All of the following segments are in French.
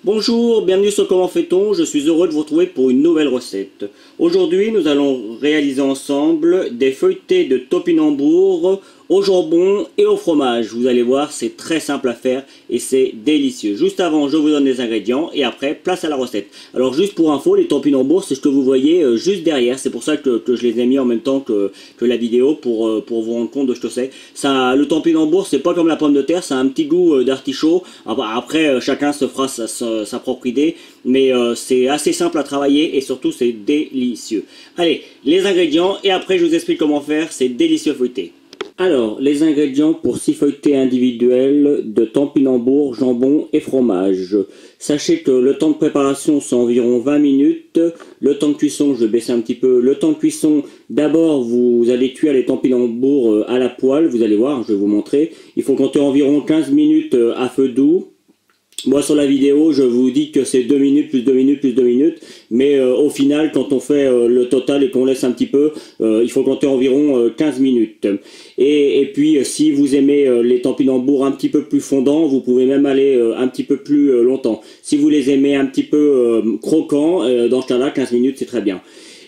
Bonjour, bienvenue sur Comment fait-on, je suis heureux de vous retrouver pour une nouvelle recette. Aujourd'hui, nous allons réaliser ensemble des feuilletés de topinambour au jambon et au fromage. Vous allez voir, c'est très simple à faire et c'est délicieux. Juste avant, je vous donne les ingrédients et après, place à la recette. Alors juste pour info, les topinambours, c'est ce que vous voyez juste derrière. C'est pour ça que je les ai mis en même temps que la vidéo pour vous rendre compte de ce que c'est. Ça, le topinambour, c'est pas comme la pomme de terre, ça a un petit goût d'artichaut. Après, chacun se fera sa propre idée, mais c'est assez simple à travailler et surtout c'est délicieux. Allez, les ingrédients et après je vous explique comment faire ces délicieux feuilletés. Alors, les ingrédients pour 6 feuilletés individuels de topinambour, jambon et fromage. Sachez que le temps de préparation c'est environ 20 minutes. Le temps de cuisson, je vais baisser un petit peu. Le temps de cuisson, d'abord vous allez cuire les topinambours à la poêle. Vous allez voir, je vais vous montrer. Il faut compter environ 15 minutes à feu doux. Moi sur la vidéo je vous dis que c'est 2 minutes plus 2 minutes plus 2 minutes, mais au final quand on fait le total et qu'on laisse un petit peu, il faut compter environ 15 minutes. Et puis si vous aimez les topinambours un petit peu plus fondants, vous pouvez même aller un petit peu plus longtemps. Si vous les aimez un petit peu croquants, dans ce cas-là 15 minutes c'est très bien.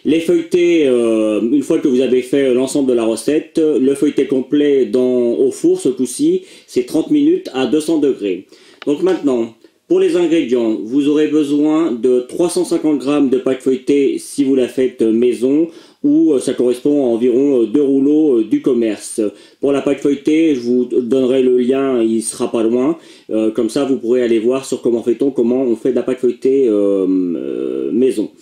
Les feuilletés, une fois que vous avez fait l'ensemble de la recette, le feuilleté complet au four ce coup-ci, c'est 30 minutes à 200 degrés. Donc maintenant, pour les ingrédients, vous aurez besoin de 350 g de pâte feuilletée si vous la faites maison, ou ça correspond à environ 2 rouleaux du commerce. Pour la pâte feuilletée, je vous donnerai le lien, il sera pas loin. Comme ça, vous pourrez aller voir sur comment on fait de la pâte feuilletée maison.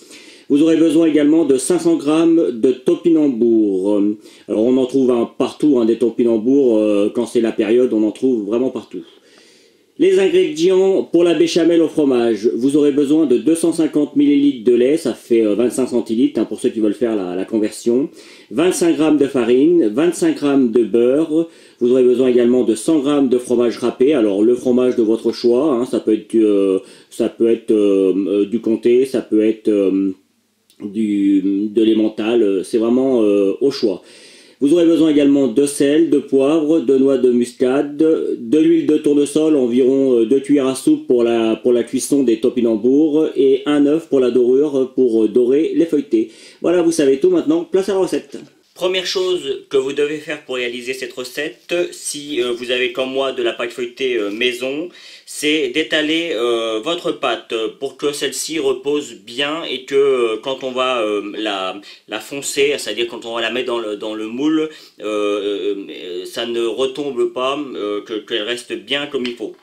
Vous aurez besoin également de 500 g de topinambour. Alors on en trouve partout, des topinambours, quand c'est la période, on en trouve vraiment partout. Les ingrédients pour la béchamel au fromage, vous aurez besoin de 250 ml de lait, ça fait 25 centilitres pour ceux qui veulent faire la conversion, 25 g de farine, 25 g de beurre, vous aurez besoin également de 100 g de fromage râpé, alors le fromage de votre choix, ça peut être du comté, ça peut être de l'emmental, c'est vraiment au choix. Vous aurez besoin également de sel, de poivre, de noix de muscade, de l'huile de tournesol, environ 2 cuillères à soupe pour la cuisson des topinambours et un œuf pour la dorure pour dorer les feuilletés. Voilà, vous savez tout maintenant, place à la recette. Première chose que vous devez faire pour réaliser cette recette, si vous avez comme moi de la pâte feuilletée maison, c'est d'étaler votre pâte pour que celle-ci repose bien et que quand on va la foncer, c'est-à-dire quand on va la mettre dans le moule, ça ne retombe pas, qu'elle reste bien comme il faut.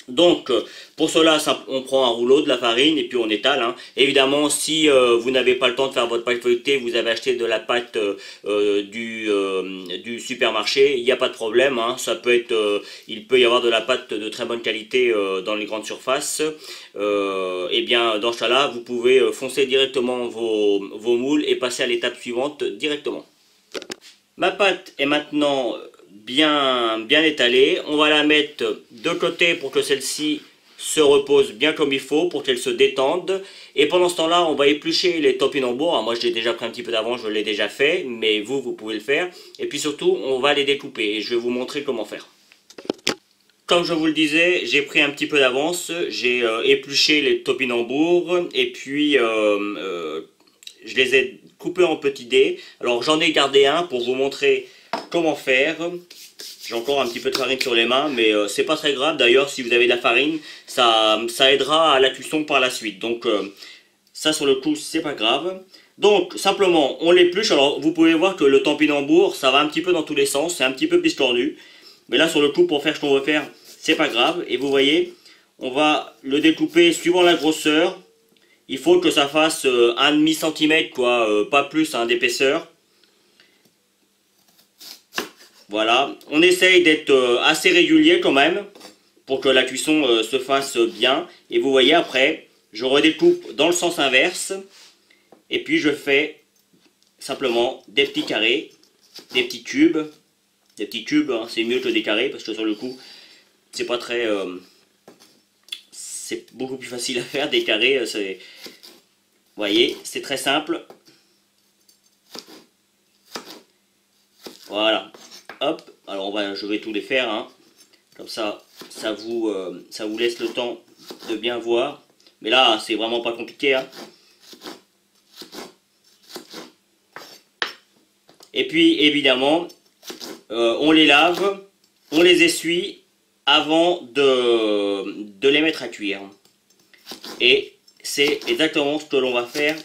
Donc, pour cela, on prend un rouleau, de la farine et puis on étale. Évidemment, si vous n'avez pas le temps de faire votre pâte feuilletée, vous avez acheté de la pâte du supermarché, il n'y a pas de problème. Il peut y avoir de la pâte de très bonne qualité dans les grandes surfaces. Et bien, dans ce cas-là, vous pouvez foncer directement vos moules et passer à l'étape suivante directement. Ma pâte est maintenant bien étalée. On va la mettre de côté pour que celle-ci se repose bien comme il faut, pour qu'elle se détende. Et pendant ce temps-là, on va éplucher les topinambours. Alors moi, je l'ai déjà pris un petit peu d'avance, je l'ai déjà fait, mais vous pouvez le faire. Et puis surtout, on va les découper et je vais vous montrer comment faire. Comme je vous le disais, j'ai pris un petit peu d'avance, j'ai épluché les topinambours et puis je les ai coupés en petits dés. Alors j'en ai gardé un pour vous montrer comment faire. J'ai encore un petit peu de farine sur les mains, mais c'est pas très grave. D'ailleurs, si vous avez de la farine, ça aidera à la cuisson par la suite. Donc ça sur le coup, c'est pas grave. Donc simplement, on l'épluche. Alors vous pouvez voir que le topinambour, ça va un petit peu dans tous les sens, c'est un petit peu biscornu. Mais là sur le coup, pour faire ce qu'on veut faire, c'est pas grave. Et vous voyez, on va le découper suivant la grosseur. Il faut que ça fasse 1,5 cm, quoi, pas plus d'épaisseur. Voilà, on essaye d'être assez régulier quand même, pour que la cuisson se fasse bien. Et vous voyez après, je redécoupe dans le sens inverse. Et puis je fais simplement des petits carrés, des petits cubes. Des petits cubes, c'est mieux que des carrés, parce que sur le coup, c'est pas très... c'est beaucoup plus facile à faire, des carrés, c'est... Vous voyez, c'est très simple. Voilà. Hop, alors je vais tous les faire, comme ça, ça vous laisse le temps de bien voir. Mais là, c'est vraiment pas compliqué, hein. Et puis, évidemment, on les lave, on les essuie avant de les mettre à cuire. Et c'est exactement ce que l'on va faire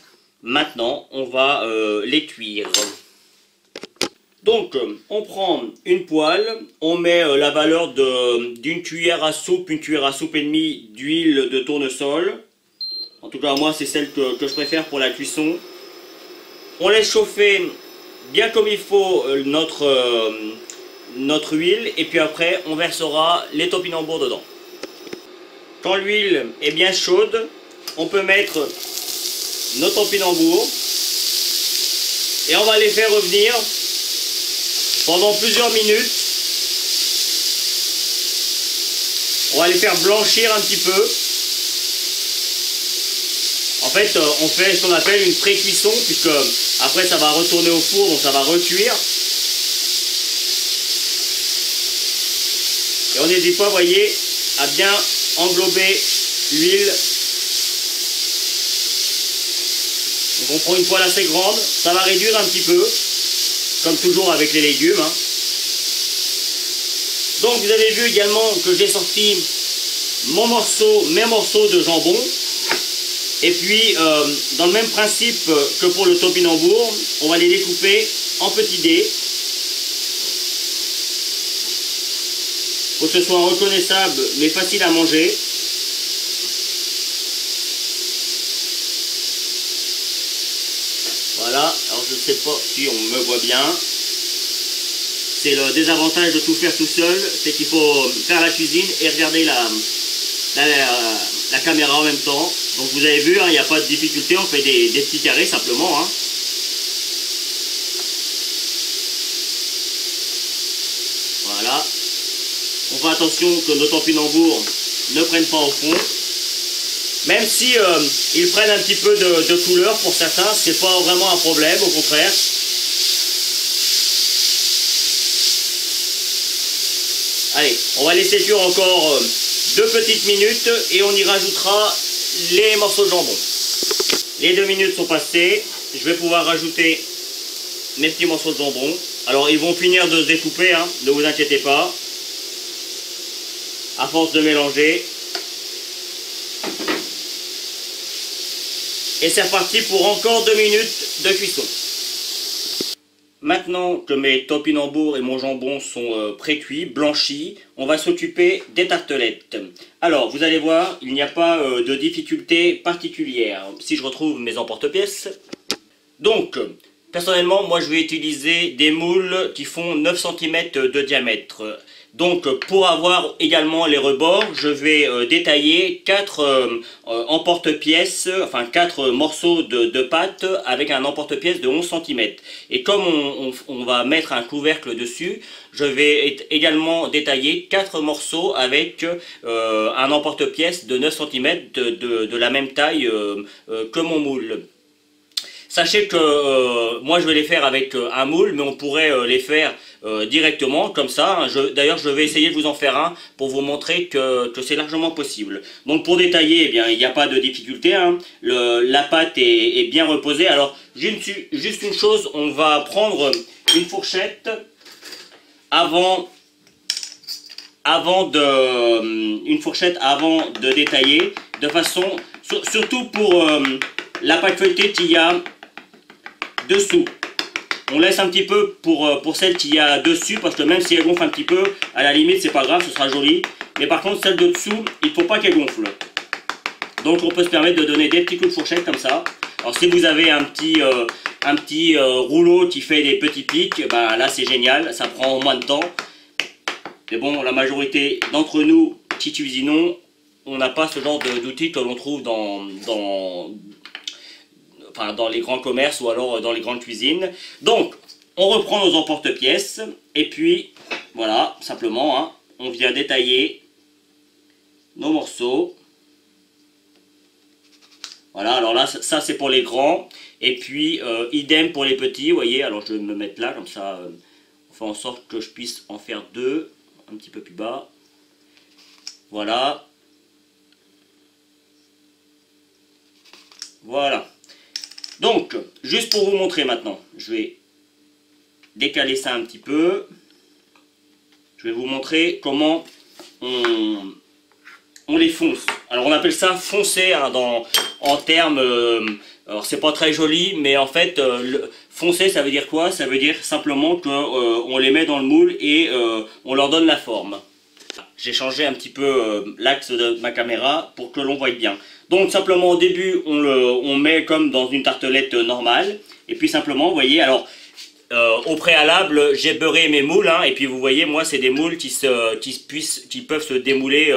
maintenant. On va les cuire. Donc, on prend une poêle, on met la valeur d'une cuillère à soupe, une cuillère à soupe et demie d'huile de tournesol. En tout cas, moi, c'est celle que je préfère pour la cuisson. On laisse chauffer bien comme il faut notre huile, et puis après, on versera les topinambours dedans. Quand l'huile est bien chaude, on peut mettre nos topinambours et on va les faire revenir pendant plusieurs minutes. On va les faire blanchir un petit peu. En fait, on fait ce qu'on appelle une pré-cuisson, puisque après ça va retourner au four, donc ça va recuire. Et on n'hésite pas, vous voyez, à bien englober l'huile. Donc on prend une poêle assez grande, ça va réduire un petit peu, comme toujours avec les légumes, hein. Donc vous avez vu également que j'ai sorti mes morceaux de jambon. Et puis dans le même principe que pour le topinambour, on va les découper en petits dés. Faut que ce soit reconnaissable mais facile à manger. Voilà, alors je ne sais pas si on me voit bien. C'est le désavantage de tout faire tout seul, c'est qu'il faut faire la cuisine et regarder la caméra en même temps. Donc vous avez vu, il n'y a pas de difficulté, on fait des petits carrés simplement, hein. Voilà. On fait attention que nos topinambours ne prennent pas au fond. Même si ils prennent un petit peu de couleur pour certains, c'est pas vraiment un problème, au contraire. Allez, on va laisser cuire encore 2 petites minutes et on y rajoutera les morceaux de jambon. Les 2 minutes sont passées, je vais pouvoir rajouter mes petits morceaux de jambon. Alors ils vont finir de se découper, hein, ne vous inquiétez pas. À force de mélanger. Et c'est reparti pour encore 2 minutes de cuisson. Maintenant que mes topinambours et mon jambon sont pré-cuits, blanchis, on va s'occuper des tartelettes. Alors, vous allez voir, il n'y a pas de difficulté particulière. Si je retrouve mes emporte-pièces. Donc, personnellement, moi je vais utiliser des moules qui font 9 cm de diamètre. Donc, pour avoir également les rebords, je vais détailler 4 emporte-pièces, enfin 4 morceaux de pâte avec un emporte-pièce de 11 cm. Et comme on va mettre un couvercle dessus, je vais également détailler 4 morceaux avec un emporte-pièce de 9 cm de la même taille que mon moule. Sachez que moi je vais les faire avec un moule, mais on pourrait les faire directement comme ça, hein. D'ailleurs je vais essayer de vous en faire un pour vous montrer que c'est largement possible. Donc pour détailler, eh bien, il n'y a pas de difficulté, hein. La pâte est bien reposée. Alors juste une chose, on va prendre une fourchette avant de détailler, de façon, surtout pour la pâte feuilletée qu'il y a dessous. On laisse un petit peu pour celle qu'il y a dessus, parce que même si elle gonfle un petit peu, à la limite c'est pas grave, ce sera joli. Mais par contre celle de dessous, il ne faut pas qu'elle gonfle. Donc on peut se permettre de donner des petits coups de fourchette comme ça. Alors si vous avez un petit rouleau qui fait des petits pics, bah là c'est génial, ça prend moins de temps. Mais bon, la majorité d'entre nous qui cuisinons, on n'a pas ce genre d'outils que l'on trouve dans les grands commerces ou alors dans les grandes cuisines. Donc, on reprend nos emporte-pièces et puis, voilà, simplement, hein, on vient détailler nos morceaux. Voilà, alors là, ça c'est pour les grands. Et puis, idem pour les petits, vous voyez. Alors, je vais me mettre là, comme ça, on fait en sorte que je puisse en faire 2, un petit peu plus bas. Voilà. Voilà. Donc, juste pour vous montrer maintenant, je vais décaler ça un petit peu. Je vais vous montrer comment on les fonce. Alors on appelle ça foncer hein, en termes, alors c'est pas très joli, mais en fait foncer ça veut dire quoi? Ça veut dire simplement que on les met dans le moule et on leur donne la forme. J'ai changé un petit peu l'axe de ma caméra pour que l'on voie bien. Donc simplement au début on met comme dans une tartelette normale et puis simplement vous voyez alors au préalable, j'ai beurré mes moules, hein, et puis vous voyez, moi, c'est des moules qui peuvent se démouler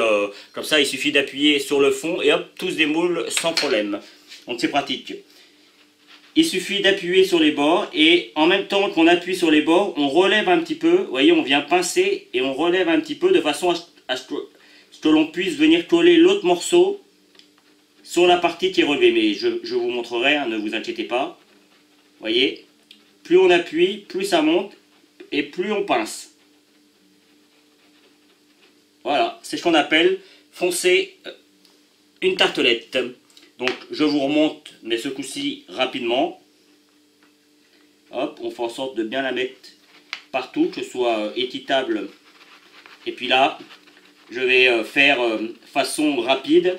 comme ça. Il suffit d'appuyer sur le fond et hop, tous des moules sans problème. Donc c'est pratique. Il suffit d'appuyer sur les bords et en même temps qu'on appuie sur les bords, on relève un petit peu. Vous voyez, on vient pincer et on relève un petit peu de façon à ce que l'on puisse venir coller l'autre morceau sur la partie qui est relevée. Mais je vous montrerai, hein, ne vous inquiétez pas. Vous voyez ? Plus on appuie, plus ça monte et plus on pince. Voilà, c'est ce qu'on appelle foncer une tartelette. Donc je vous remonte, mais ce coup-ci rapidement. Hop, on fait en sorte de bien la mettre partout, que ce soit équitable. Et puis là, je vais faire façon rapide.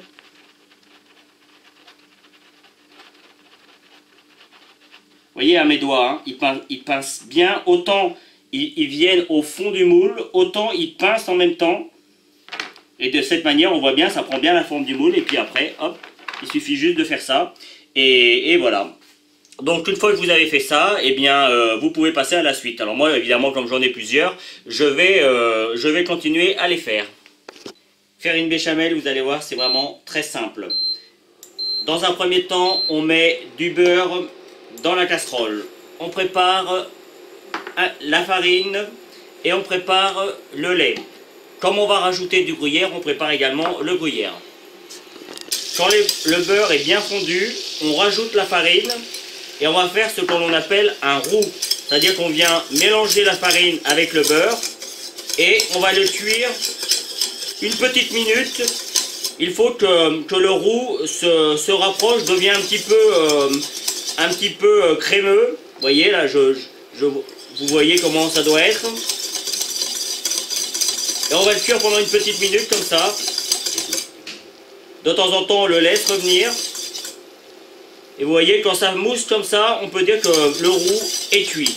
Vous voyez à mes doigts, hein, ils pincent bien, autant ils viennent au fond du moule, autant ils pincent en même temps. Et de cette manière, on voit bien, ça prend bien la forme du moule. Et puis après, hop, il suffit juste de faire ça. Et voilà. Donc une fois que vous avez fait ça, eh bien, vous pouvez passer à la suite. Alors moi, évidemment, comme j'en ai plusieurs, je vais continuer à les faire. Faire une béchamel, vous allez voir, c'est vraiment très simple. Dans un premier temps, on met du beurre dans la casserole. On prépare la farine et on prépare le lait. Comme on va rajouter du gruyère, on prépare également le gruyère. Quand le beurre est bien fondu, on rajoute la farine et on va faire ce que l'on appelle un roux. C'est-à-dire qu'on vient mélanger la farine avec le beurre et on va le cuire une petite minute. Il faut que le roux se rapproche, devient un petit peu crémeux. Vous voyez là, vous voyez comment ça doit être. Et on va le cuire pendant une petite minute comme ça. De temps en temps, on le laisse revenir. Et vous voyez, quand ça mousse comme ça, on peut dire que le roux est cuit.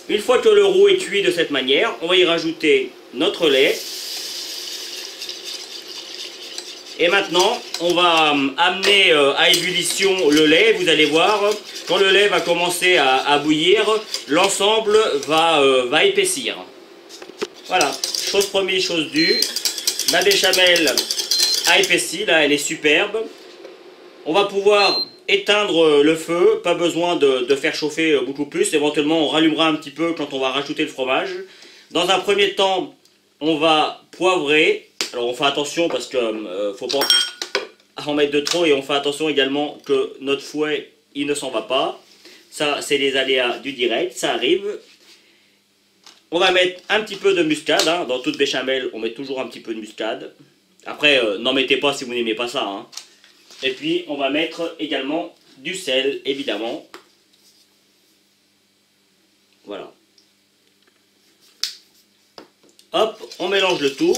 Une fois que le roux est cuit de cette manière, on va y rajouter notre lait. Et maintenant, on va amener à ébullition le lait. Vous allez voir, quand le lait va commencer à bouillir, l'ensemble va épaissir. Voilà, chose première, chose due. Ma béchamel a épaissi, là elle est superbe. On va pouvoir éteindre le feu, pas besoin de faire chauffer beaucoup plus. Éventuellement, on rallumera un petit peu quand on va rajouter le fromage. Dans un premier temps, on va poivrer. Alors on fait attention parce que faut pas en mettre de trop et on fait attention également que notre fouet il ne s'en va pas. Ça c'est les aléas du direct, ça arrive. On va mettre un petit peu de muscade, hein. Dans toute béchamel on met toujours un petit peu de muscade. Après n'en mettez pas si vous n'aimez pas ça, hein. Et puis on va mettre également du sel évidemment. Voilà. Hop, on mélange le tout.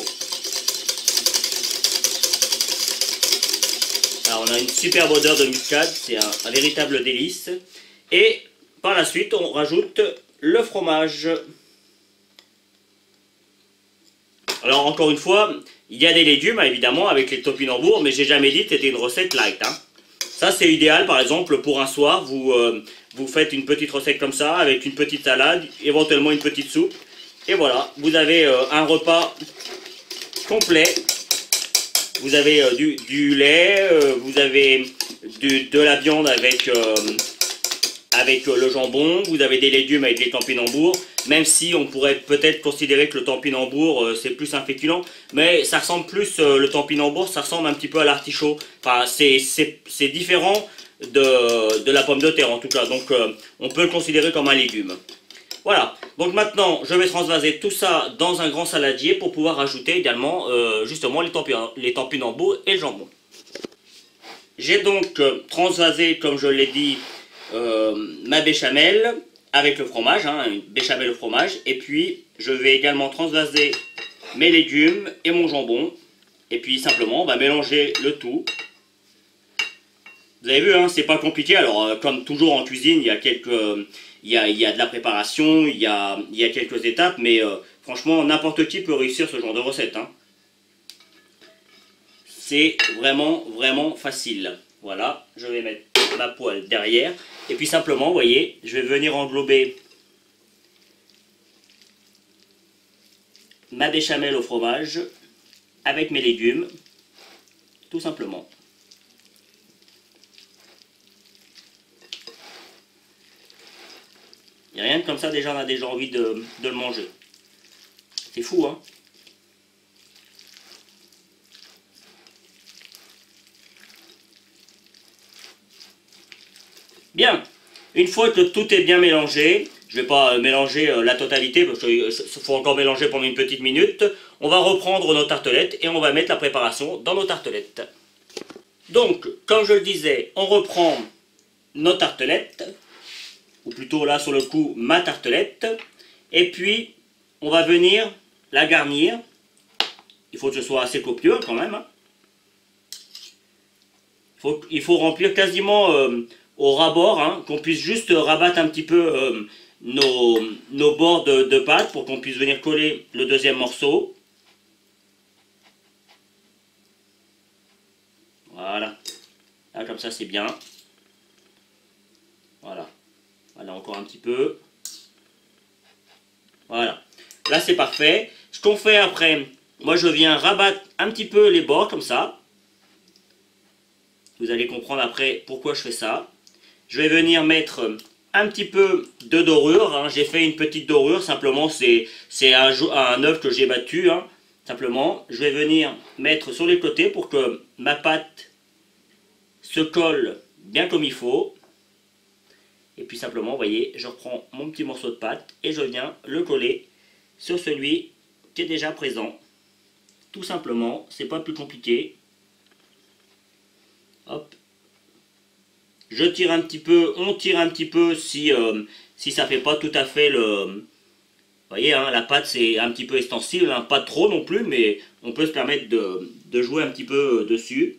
Alors on a une superbe odeur de muscade, c'est un véritable délice. Et par la suite on rajoute le fromage. Alors encore une fois, il y a des légumes évidemment avec les topinambours, mais j'ai jamais dit que c'était une recette light, hein. Ça c'est idéal par exemple pour un soir, vous faites une petite recette comme ça avec une petite salade, éventuellement une petite soupe. Et voilà, vous avez un repas complet. Vous avez du lait, vous avez de la viande avec le jambon, vous avez des légumes avec les topinambours, même si on pourrait peut-être considérer que le topinambour c'est plus un féculent, mais ça ressemble plus, le topinambour ça ressemble un petit peu à l'artichaut, enfin c'est différent de la pomme de terre en tout cas, donc on peut le considérer comme un légume. Voilà, donc maintenant je vais transvaser tout ça dans un grand saladier pour pouvoir ajouter également justement les topinambours et le jambon. j'ai donc transvasé, comme je l'ai dit, ma béchamel avec le fromage, hein, une béchamel au fromage. Et puis, je vais également transvaser mes légumes et mon jambon. Et puis, simplement, on va mélanger le tout. Vous avez vu, hein, c'est pas compliqué. Alors, comme toujours en cuisine, il y a de la préparation, il y a quelques étapes, mais franchement, n'importe qui peut réussir ce genre de recette. Hein. C'est vraiment, vraiment facile. Voilà, je vais mettre ma poêle derrière. Et puis simplement, vous voyez, je vais venir englober ma béchamel au fromage avec mes légumes, tout simplement. Et rien que comme ça, déjà, on a déjà envie de le manger. C'est fou, hein? Bien, une fois que tout est bien mélangé, je ne vais pas mélanger la totalité parce qu'il faut encore mélanger pendant une petite minute. On va reprendre nos tartelettes et on va mettre la préparation dans nos tartelettes. Donc, comme je le disais, on reprend nos tartelettes, ou plutôt là sur le coup ma tartelette, et puis on va venir la garnir. Il faut que ce soit assez copieux quand même. Il faut remplir quasiment au ras-bord, hein, qu'on puisse juste rabattre un petit peu nos bords de pâte pour qu'on puisse venir coller le deuxième morceau. Voilà. Là, comme ça, c'est bien. Voilà. Voilà, encore un petit peu. Voilà. Là, c'est parfait. Ce qu'on fait après, moi, je viens rabattre un petit peu les bords, comme ça. Vous allez comprendre après pourquoi je fais ça. Je vais venir mettre un petit peu de dorure. Hein. J'ai fait une petite dorure, simplement, c'est un œuf que j'ai battu. Hein. Simplement, je vais venir mettre sur les côtés pour que ma pâte se colle bien comme il faut. Et puis simplement, vous voyez, je reprends mon petit morceau de pâte et je viens le coller sur celui qui est déjà présent. Tout simplement, c'est pas plus compliqué. Hop. Je tire un petit peu, on tire un petit peu si ça fait pas tout à fait le... Vous voyez, hein, la pâte c'est un petit peu extensible, hein, pas trop non plus, mais on peut se permettre de jouer un petit peu dessus.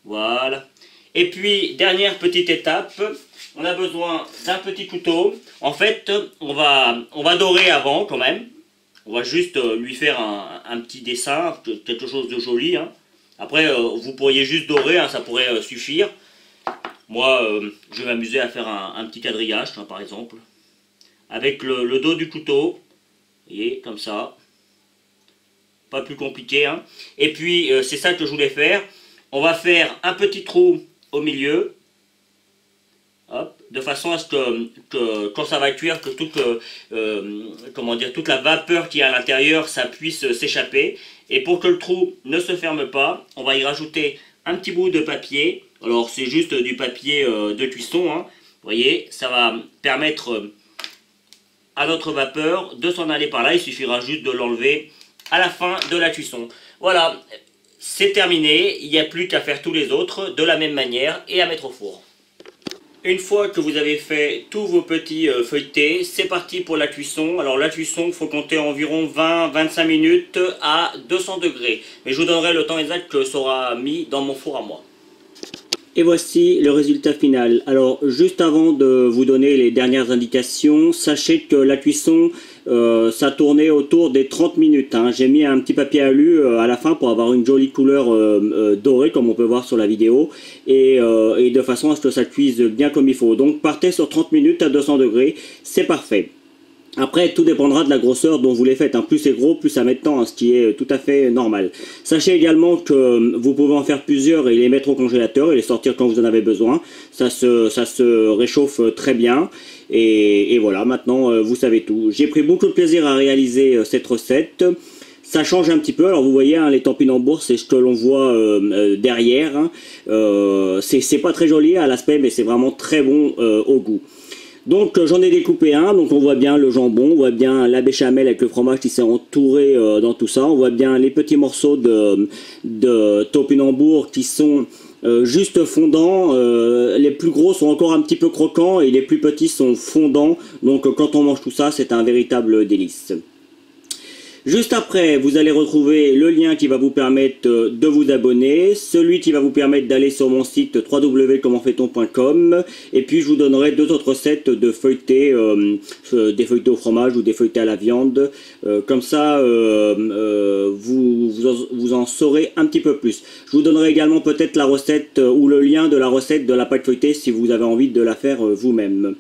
Voilà. Et puis, dernière petite étape, on a besoin d'un petit couteau. En fait, on va dorer avant quand même. On va juste lui faire un petit dessin, quelque chose de joli. Hein. Après, vous pourriez juste dorer, hein, ça pourrait suffire. Moi, je vais m'amuser à faire un petit quadrillage, hein, par exemple. Avec le dos du couteau. Vous voyez, comme ça. Pas plus compliqué. Hein. Et puis, c'est ça que je voulais faire. On va faire un petit trou au milieu. Hop, de façon à ce que quand ça va cuire, que toute la vapeur qui est à l'intérieur, ça puisse s'échapper. Et pour que le trou ne se ferme pas, on va y rajouter un petit bout de papier. Alors c'est juste du papier de cuisson. Hein. Vous voyez, ça va permettre à notre vapeur de s'en aller par là. Il suffira juste de l'enlever à la fin de la cuisson. Voilà, c'est terminé. Il n'y a plus qu'à faire tous les autres de la même manière et à mettre au four. Une fois que vous avez fait tous vos petits feuilletés, c'est parti pour la cuisson. Alors la cuisson, il faut compter environ 20-25 minutes à 200 degrés. Mais je vous donnerai le temps exact que ça aura mis dans mon four à moi. Et voici le résultat final. Alors juste avant de vous donner les dernières indications, sachez que la cuisson, ça tournait autour des 30 minutes. Hein. J'ai mis un petit papier alu à la fin pour avoir une jolie couleur dorée comme on peut voir sur la vidéo et de façon à ce que ça cuise bien comme il faut. Donc partez sur 30 minutes à 200 degrés, c'est parfait. Après, tout dépendra de la grosseur dont vous les faites. Hein. Plus c'est gros, plus ça met de temps, hein, ce qui est tout à fait normal. Sachez également que vous pouvez en faire plusieurs et les mettre au congélateur et les sortir quand vous en avez besoin. Ça se réchauffe très bien. Et voilà, maintenant, vous savez tout. J'ai pris beaucoup de plaisir à réaliser cette recette. Ça change un petit peu. Alors vous voyez, hein, les topinambours, c'est ce que l'on voit derrière. Hein. C'est pas très joli à l'aspect, mais c'est vraiment très bon au goût. Donc j'en ai découpé un, donc on voit bien le jambon, on voit bien la béchamel avec le fromage qui s'est entouré dans tout ça, on voit bien les petits morceaux de topinambour qui sont juste fondants, les plus gros sont encore un petit peu croquants et les plus petits sont fondants, donc quand on mange tout ça c'est un véritable délice. Juste après, vous allez retrouver le lien qui va vous permettre de vous abonner, celui qui va vous permettre d'aller sur mon site www.commentfaiton.com, et puis je vous donnerai 2 autres recettes de feuilletés, des feuilletés au fromage ou des feuilletés à la viande, comme ça vous en saurez un petit peu plus. Je vous donnerai également peut-être la recette ou le lien de la recette de la pâte feuilletée si vous avez envie de la faire vous-même.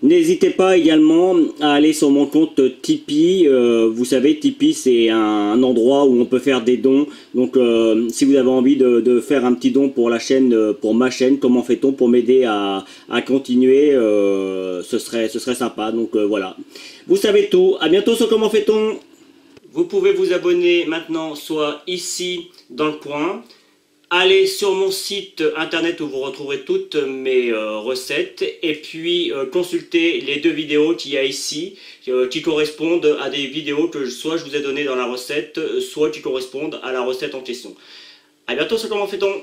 N'hésitez pas également à aller sur mon compte Tipeee. Vous savez, Tipeee c'est un endroit où on peut faire des dons. Donc si vous avez envie de faire un petit don pour la chaîne, pour ma chaîne, comment fait-on pour m'aider à continuer, ce serait sympa. Donc voilà. Vous savez tout. À bientôt sur Comment fait-on. Vous pouvez vous abonner maintenant soit ici dans le coin. Allez sur mon site internet où vous retrouverez toutes mes recettes et puis consultez les 2 vidéos qu'il y a ici qui correspondent à des vidéos que soit je vous ai données dans la recette, soit qui correspondent à la recette en question. A bientôt sur Comment fait-on.